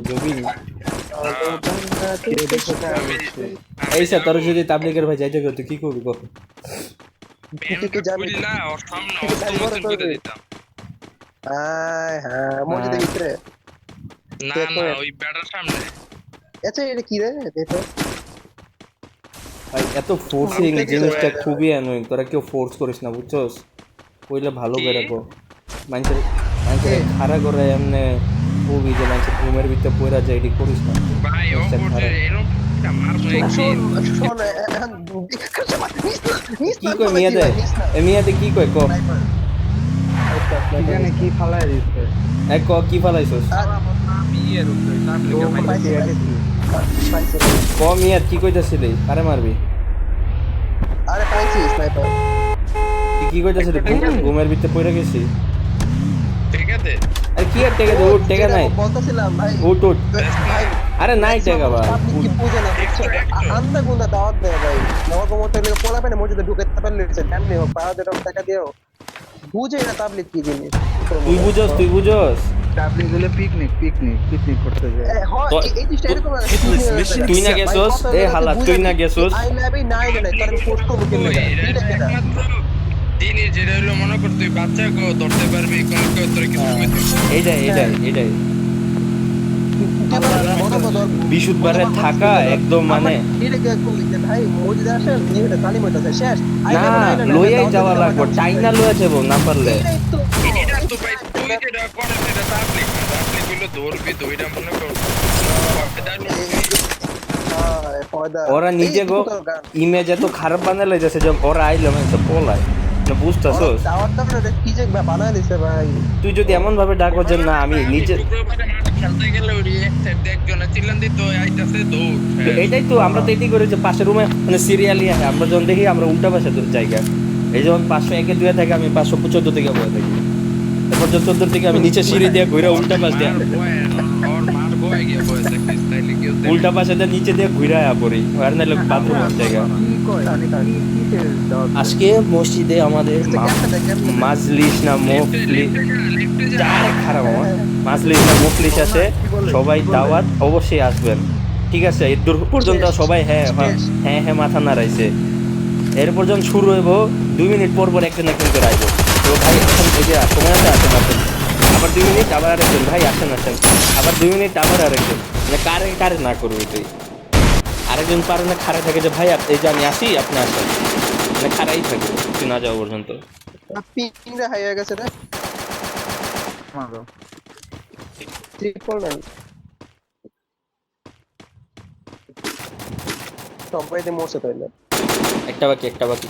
জবিন এটা কোথায় আমি হচ্ছে? এই স্যার তোর যাবো যদি তাবলিগের ভাই যাইতে তুই কি করবি কত ব্যান্ডটা খুললা ওর সামনে অর্থমতন করে দিতাম। হ্যাঁ মসজিদের ভিতরে না না ওই ব্যাটার সামনে। আচ্ছা এটা কি রে দেখো ভাই এত ফোর্সিং জিনিসটা খুবই অ্যানোয়িং তোরা কেউ ফোর্স করিস না বুঝছস কইলে ভালো করে রাখো মানুষের মানুষের খাড়া করে এমনি খুবই যে মানুষের ঘুমের ভিতরে পড়া যায় এটি করিস না ভাই ও চেষ্টা করছে খারাপ এরকম একটা মারবো শোন একদিন। শোন কি কয় মিয়াদে এ মিয়াদে কি কয় ক কি জানে কি ফালায় দিচ্ছে এক ক কি ফালাইছস ক মিয়াদ কি কইতাছিলি কারে মারবি আরে পাইছি স্নাইপার তুই কি কইতাছিলি ঘুমের ভিতরে পড়ে গেছি ঠিক আছে আরে কি আর টেকা দে উঠ টেকা নাই বলতেছিলাম ভাই উঠ উঠ ভাই আরে নাই টেকা ভাই আপনি কি বুঝেন না আন্দা গুন্দা দাওয়াত দেয় ভাই নবাব মতো লোক পোলা পেনে মসজিদে ঢুকাইতে পারলে কেমনি হোক 5,000 টাকা দিও বুঝে না তাবলিগ কি জিনিস তুই বুঝস তাবলিগ হলো পিকনিক করতে যায়। এই জিনিসটা এরকম তুই না গেছস এ হালা তুই না গেছস আই লাভ নাই নাই তার পোস্ট করব ওই কেন এটা তো একমাত্র জিনিস যেটা হলো মনে কর তুই বাচ্চাকে ধরতে পারবি কোনো কেউ তোর কিছু করতে এটাই বিশুদ্ধবারে থাকা একদম মানে ভাই মসজিদে আসেন নিয়ে তালিম হইতাছে শেষ না লইয়াই যাওয়া লাগবে চাইনা লইয়া যাবো না পারলে এটা তো ভাই তুই যেটা করছ এটা তাবলিগ না তাবলিগ হলো ধরবি দুইটা মনে কর ওরা নিজে গো ইমেজ এত খারাপ বানাই লাইতেছে যে ওরা আইলো মানে সব পলায় না বুঝতেছস কি যে বানায় দিছে ভাই তুই যদি এমন ভাবে ডাকো যে না আমি নিজে খেলতে গেলে ওই এক সাইড একজনে চিল্লান দিত আইতাছে দৌড় এটাই তো আমরা তো এটাই করি যে পাশের রুমে মানে সিরিয়ালি আমরা যখন দেখি আমরা উল্টা পাশে জায়গা এই যখন 501-2 থাকে আমি 514 থেকে বয়ে থাকি তারপর 14 থেকে আমি নিচে সিঁড়ি দিয়ে ঘুরে উল্টা পাশ দিয়ে উল্টা পাশে দিয়ে নিচে দিয়ে ঘুরে পড়ি আর নাহলে বাথরুমের জায়গা আজকে মসজিদে আমাদের মাজলিস না মুফলিস খারাপ আমার মাজলিস না মুফলিস আছে সবাই দাওয়াত অবশ্যই আসবেন ঠিক আছে এর দূর পর্যন্ত সবাই হ্যাঁ মাথা নাড়াইছে এর পর্যন্ত শুরু হইব 2 মিনিট পর একজন করে আইব তো ভাই এখন এই যে সময় আছে আসেন আবার 2 মিনিট আবার আরেকজন ভাই আসেন আবার 2 মিনিট আবার আরেকজন মানে কারে না করবি তুই আরেকজন পারে না খাড়া থাকে যে ভাই এই যে আমি আসি আপনি আসেন মানে খাড়াই থাকে তুই না যাওয়া পর্যন্ত পিংটা হাই হয়ে গেছে রে মারো ট্রিপল নাই সবাই দিয়ে মোছে তাইলে একটা বাকি